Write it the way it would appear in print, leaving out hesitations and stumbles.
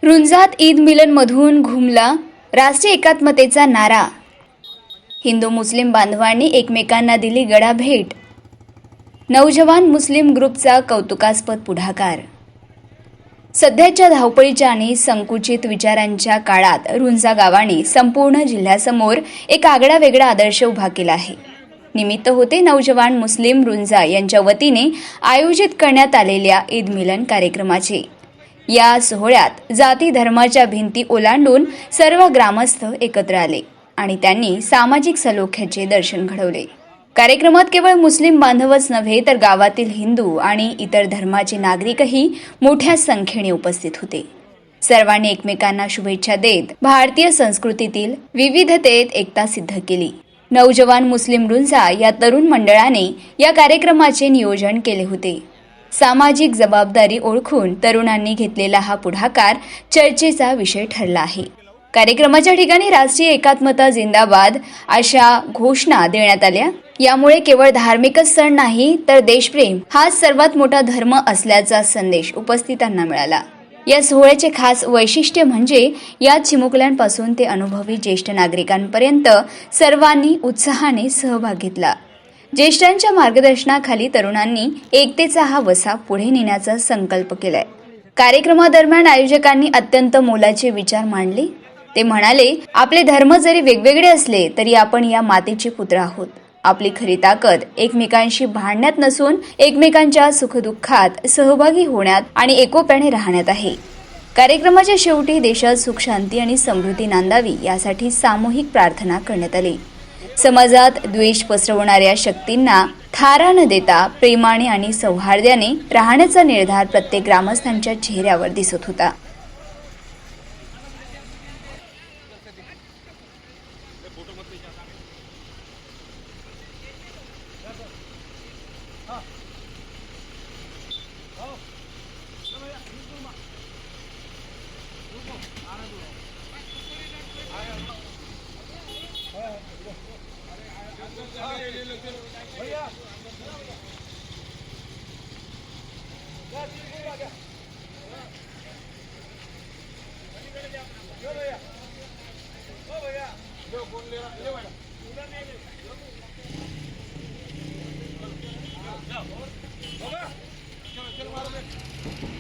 रुंजात ईद मिलनमधून घुमला राष्ट्रीय एकात्मतेचा नारा। हिंदू मुस्लिम बांधवांनी एकमेकांना दिली गळाभेट। नौजवान मुस्लिम ग्रुपचा कौतुकास्पद पुढाकार। सध्याच्या धावपळीच्या आणि संकुचित विचारांच्या काळात रुंजा गावाने संपूर्ण जिल्ह्यासमोर एक आगळावेगळा आदर्श उभा केला आहे। निमित्त होते नौजवान मुस्लिम रुंजा यांच्या वतीने आयोजित करण्यात आलेल्या ईद मिलन कार्यक्रमाचे। या सोहळ्यात जाती धर्माच्या भिंती ओलांडून सर्व ग्रामस्थ एकत्र आले आणि त्यांनी सामाजिक सलोख्याचे दर्शन घडवले। कार्यक्रमात केवळ मुस्लिम बांधवच नव्हे तर गावातील हिंदू आणि इतर धर्माचे नागरिकही मोठ्या संख्येने उपस्थित होते। सर्वांनी एकमेकांना शुभेच्छा देत भारतीय संस्कृतीतील विविधतेत एकता सिद्ध केली। नौजवान मुस्लिम रुंजा या तरुण मंडळाने या कार्यक्रमाचे नियोजन केले होते। सामाजिक जबाबदारी ओळखून तरुणांनी घेतलेला हा पुढाकार चर्चेचा विषय ठरला आहे। कार्यक्रमाच्या ठिकाणी राष्ट्रीय एकात्मता जिंदाबाद अशा घोषणा देण्यात आल्या। यामुळे केवळ धार्मिकच सण नाही तर देशप्रेम हाच सर्वात मोठा धर्म असल्याचा संदेश उपस्थितांना मिळाला। या सोहळ्याचे खास वैशिष्ट्य म्हणजे या चिमुकल्यांपासून ते अनुभवी ज्येष्ठ नागरिकांपर्यंत सर्वांनी उत्साहाने सहभाग घेतला। ज्येष्ठांच्या मार्गदर्शनाखाली तरुणांनी एकतेचा हा वसा पुढे नेण्याचा संकल्प केलाय। कार्यक्रमादरम्यान आयोजकांनी अत्यंत मोलाचे विचार मांडले। ते म्हणाले, आपले धर्म जरी वेगवेगळे असले तरी आपण या मातेचे पुत्र आहोत। आपली खरी ताकद एकमेकांशी भांडण्यात नसून एकमेकांच्या सुखदुःखात सहभागी होण्यात आणि एकोप्याने राहण्यात आहे। कार्यक्रमाच्या शेवटी देशात सुख शांती आणि समृद्धी नांदावी यासाठी सामूहिक प्रार्थना करण्यात आली। समाजात द्वेष पसरवणाऱ्या शक्तींना थारा न देता प्रेमाने आणि सौहार्दाने राहण्याचा निर्धार प्रत्येक ग्रामस्थांच्या चेहऱ्यावर दिसत होता। चलो मारो